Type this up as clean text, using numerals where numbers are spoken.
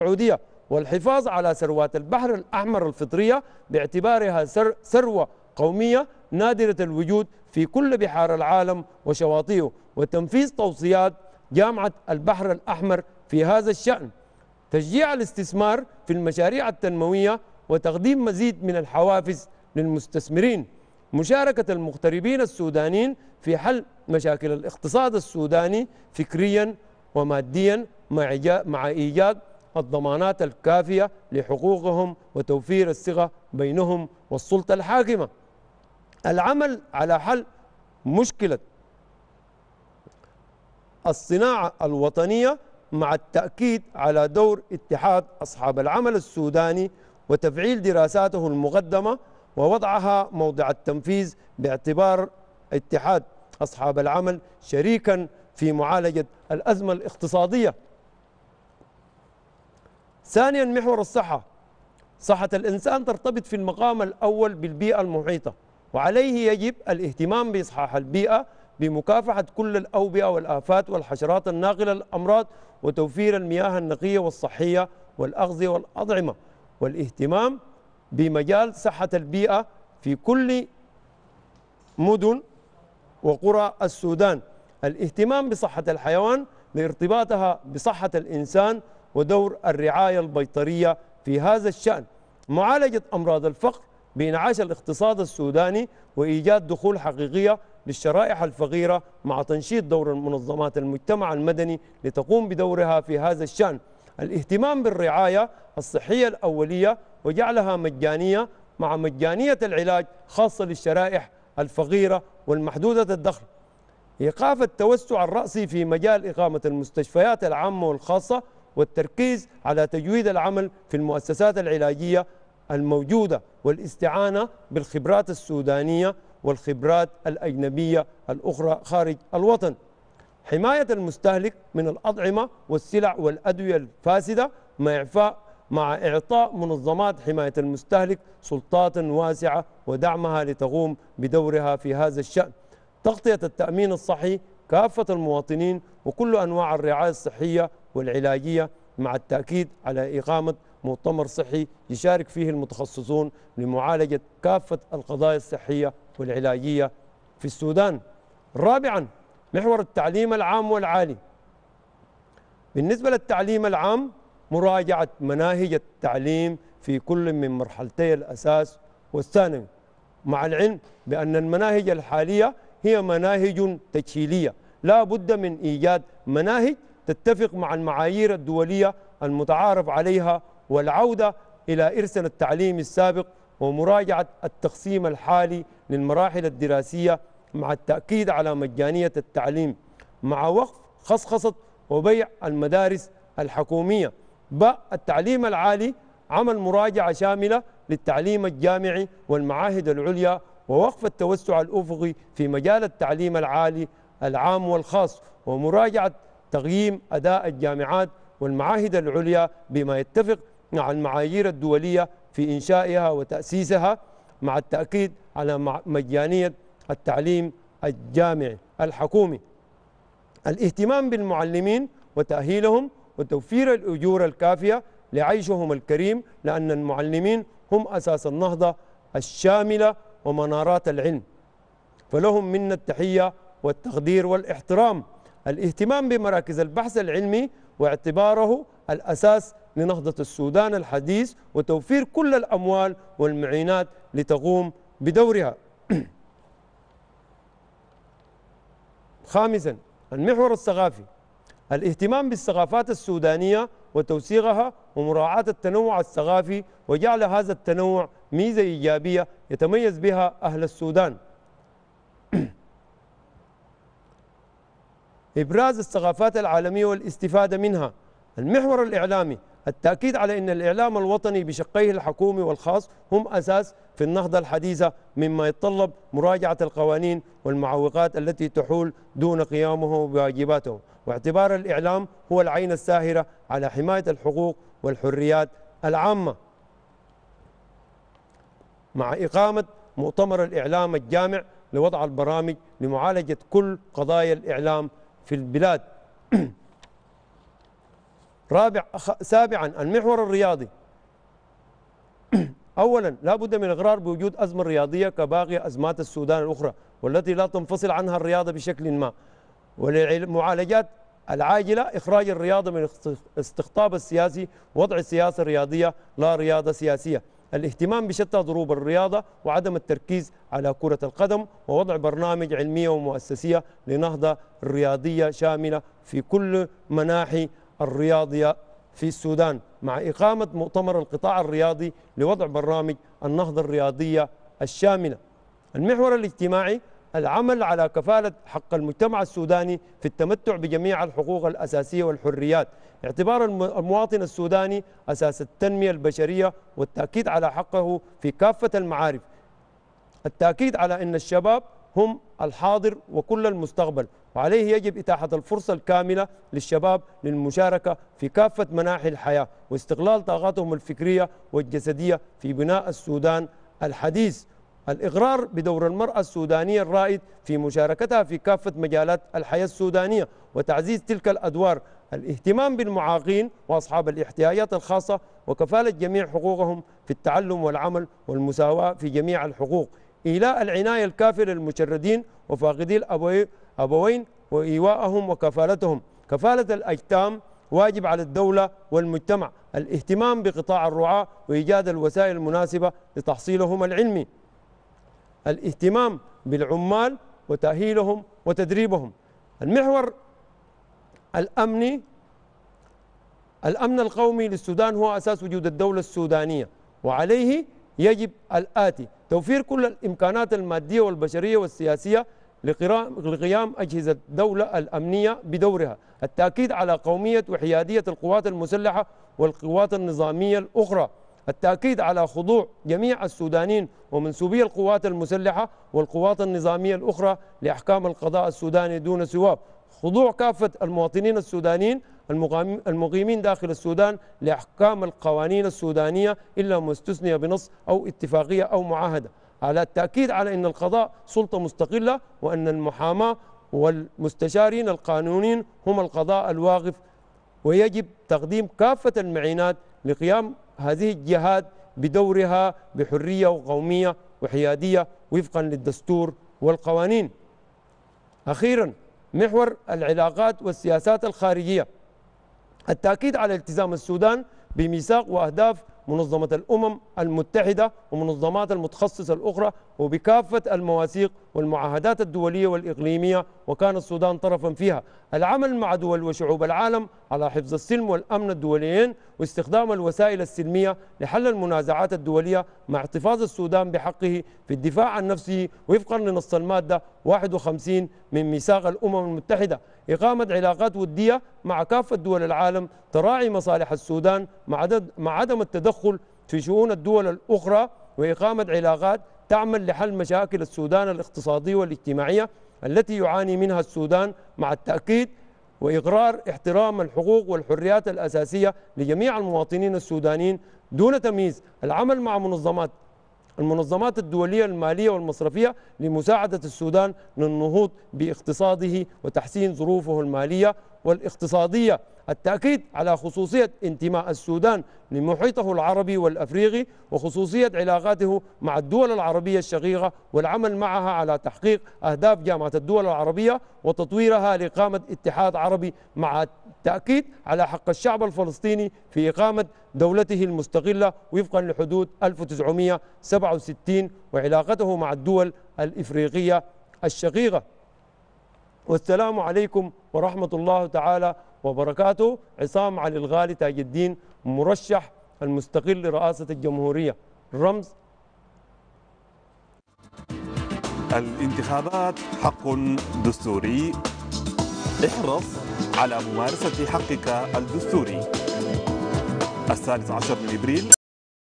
السعودية والحفاظ على ثروات البحر الأحمر الفطرية باعتبارها ثروة قومية نادرة الوجود في كل بحار العالم وشواطئه، وتنفيذ توصيات جامعة البحر الأحمر في هذا الشأن، تشجيع الاستثمار في المشاريع التنموية وتقديم مزيد من الحوافز للمستثمرين، مشاركة المغتربين السودانيين في حل مشاكل الاقتصاد السوداني فكريا وماديا مع إيجاد الضمانات الكافية لحقوقهم وتوفير الثقة بينهم والسلطة الحاكمة، العمل على حل مشكلة الصناعة الوطنية مع التأكيد على دور اتحاد أصحاب العمل السوداني وتفعيل دراساته المقدمة ووضعها موضع التنفيذ باعتبار اتحاد أصحاب العمل شريكا في معالجة الأزمة الاقتصادية. ثانيا، محور الصحة. صحة الإنسان ترتبط في المقام الأول بالبيئة المحيطة، وعليه يجب الاهتمام بإصحاح البيئة بمكافحة كل الأوبئة والآفات والحشرات الناقلة للأمراض وتوفير المياه النقية والصحية والأغذية والأطعمة، والاهتمام بمجال صحة البيئة في كل مدن وقرى السودان، الاهتمام بصحة الحيوان لارتباطها بصحة الإنسان ودور الرعاية البيطرية في هذا الشأن، معالجة أمراض الفقر بإنعاش الاقتصاد السوداني وإيجاد دخول حقيقية للشرائح الفقيرة مع تنشيط دور منظمات المجتمع المدني لتقوم بدورها في هذا الشأن، الاهتمام بالرعاية الصحية الأولية وجعلها مجانية مع مجانية العلاج خاصة للشرائح الفقيرة والمحدودة الدخل، إيقاف التوسع الرأسي في مجال إقامة المستشفيات العامة والخاصة والتركيز على تجويد العمل في المؤسسات العلاجية الموجودة والاستعانة بالخبرات السودانية والخبرات الأجنبية الأخرى خارج الوطن، حماية المستهلك من الأطعمة والسلع والأدوية الفاسدة مع إعطاء منظمات حماية المستهلك سلطات واسعة ودعمها لتقوم بدورها في هذا الشأن، تغطية التأمين الصحي كافة المواطنين وكل أنواع الرعاية الصحية والعلاجية مع التأكيد على إقامة مؤتمر صحي يشارك فيه المتخصصون لمعالجة كافة القضايا الصحية والعلاجية في السودان. رابعا، محور التعليم العام والعالي. بالنسبة للتعليم العام، مراجعة مناهج التعليم في كل من مرحلتي الأساس والثانوي، مع العلم بأن المناهج الحالية هي مناهج تجهيلية، لا بد من إيجاد مناهج تتفق مع المعايير الدولية المتعارف عليها والعودة إلى إرث التعليم السابق ومراجعة التقسيم الحالي للمراحل الدراسية مع التأكيد على مجانية التعليم مع وقف خصخصة وبيع المدارس الحكومية. التعليم العالي، عمل مراجعة شاملة للتعليم الجامعي والمعاهد العليا ووقف التوسع الأفقي في مجال التعليم العالي العام والخاص ومراجعة تقييم أداء الجامعات والمعاهد العليا بما يتفق مع المعايير الدولية في إنشائها وتأسيسها مع التأكيد على مجانية التعليم الجامعي الحكومي، الاهتمام بالمعلمين وتأهيلهم وتوفير الأجور الكافية لعيشهم الكريم، لأن المعلمين هم أساس النهضة الشاملة ومنارات العلم، فلهم منا التحية والتقدير والاحترام، الاهتمام بمراكز البحث العلمي واعتباره الأساس لنهضة السودان الحديث وتوفير كل الأموال والمعينات لتقوم بدورها. خامسا، المحور الثقافي، الاهتمام بالثقافات السودانية وتوثيقها ومراعاة التنوع الثقافي وجعل هذا التنوع ميزة إيجابية يتميز بها أهل السودان. إبراز الثقافات العالمية والاستفادة منها. المحور الإعلامي، التأكيد على أن الإعلام الوطني بشقيه الحكومي والخاص هم أساس في النهضة الحديثة، مما يتطلب مراجعة القوانين والمعوقات التي تحول دون قيامه بواجباته، واعتبار الإعلام هو العين الساهرة على حماية الحقوق والحريات العامة، مع إقامة مؤتمر الإعلام الجامع لوضع البرامج لمعالجة كل قضايا الإعلام في البلاد. سابعا المحور الرياضي. أولا لا بد من الإقرار بوجود أزمة رياضية كباقي أزمات السودان الأخرى والتي لا تنفصل عنها الرياضة بشكل ما، وللمعالجات العاجلة إخراج الرياضة من الاستقطاب السياسي، وضع السياسة الرياضية لا رياضة سياسية، الاهتمام بشتى ضروب الرياضة وعدم التركيز على كرة القدم، ووضع برنامج علمية ومؤسسية لنهضة رياضية شاملة في كل مناحي الرياضية في السودان، مع إقامة مؤتمر القطاع الرياضي لوضع برنامج النهضة الرياضية الشاملة. المحور الاجتماعي العمل على كفالة حق المجتمع السوداني في التمتع بجميع الحقوق الأساسية والحريات، اعتبار المواطن السوداني أساس التنمية البشرية، والتأكيد على حقه في كافة المعارف، التأكيد على أن الشباب هم الحاضر وكل المستقبل، وعليه يجب إتاحة الفرصة الكاملة للشباب للمشاركة في كافة مناحي الحياة واستغلال طاقاتهم الفكرية والجسدية في بناء السودان الحديث. الإقرار بدور المرأة السودانية الرائد في مشاركتها في كافة مجالات الحياة السودانية وتعزيز تلك الأدوار، الاهتمام بالمعاقين وأصحاب الاحتياجات الخاصة وكفالة جميع حقوقهم في التعلم والعمل والمساواة في جميع الحقوق، إيلاء العناية الكافية للمشردين وفاقدي الأبوين وإيواءهم وكفالتهم، كفالة الأيتام واجب على الدولة والمجتمع، الاهتمام بقطاع الرعاة وإيجاد الوسائل المناسبة لتحصيلهم العلمي، الاهتمام بالعمال وتأهيلهم وتدريبهم. المحور الأمن القومي للسودان هو أساس وجود الدولة السودانية، وعليه يجب الآتي: توفير كل الإمكانات المادية والبشرية والسياسية لقيام أجهزة الدولة الأمنية بدورها، التأكيد على قومية وحيادية القوات المسلحة والقوات النظامية الأخرى، التأكيد على خضوع جميع السودانيين ومنسوبي القوات المسلحة والقوات النظامية الأخرى لأحكام القضاء السوداني دون سواب، خضوع كافة المواطنين السودانيين المقيمين داخل السودان لأحكام القوانين السودانية إلا ما استثني بنص أو اتفاقية أو معاهدة، على التأكيد على أن القضاء سلطة مستقلة، وأن المحاماة والمستشارين القانونيين هم القضاء الواقف، ويجب تقديم كافة المعينات لقيام هذه الجهات بدورها بحرية وقومية وحيادية وفقا للدستور والقوانين. أخيرا محور العلاقات والسياسات الخارجية، التأكيد على التزام السودان بميثاق وأهداف منظمة الأمم المتحدة ومنظمات المتخصصة الأخرى وبكافة المواثيق والمعاهدات الدولية والإقليمية، وكان السودان طرفا فيها، العمل مع دول وشعوب العالم على حفظ السلم والأمن الدوليين واستخدام الوسائل السلمية لحل المنازعات الدولية، مع احتفاظ السودان بحقه في الدفاع عن نفسه وفقا لنص المادة 51 من ميثاق الأمم المتحدة، إقامة علاقات ودية مع كافة دول العالم تراعي مصالح السودان مع عدم التدخل في شؤون الدول الأخرى، وإقامة علاقات تعمل لحل مشاكل السودان الاقتصادية والاجتماعية التي يعاني منها السودان، مع التأكيد وإقرار احترام الحقوق والحريات الأساسية لجميع المواطنين السودانيين دون تمييز، العمل مع المنظمات الدولية المالية والمصرفية لمساعدة السودان للنهوض باقتصاده وتحسين ظروفه المالية والاقتصادية، التأكيد على خصوصية انتماء السودان لمحيطه العربي والأفريقي وخصوصية علاقاته مع الدول العربية الشقيقة والعمل معها على تحقيق أهداف جامعة الدول العربية وتطويرها لإقامة اتحاد عربي، مع التأكيد على حق الشعب الفلسطيني في إقامة دولته المستقلة وفقا لحدود 1967 وعلاقته مع الدول الإفريقية الشقيقة. والسلام عليكم ورحمة الله تعالى وبركاته. عصام علي الغالي تاج الدين، مرشح المستقل لرئاسة الجمهورية. الرمز. الانتخابات حق دستوري، احرص على ممارسة حقك الدستوري. 16 من إبريل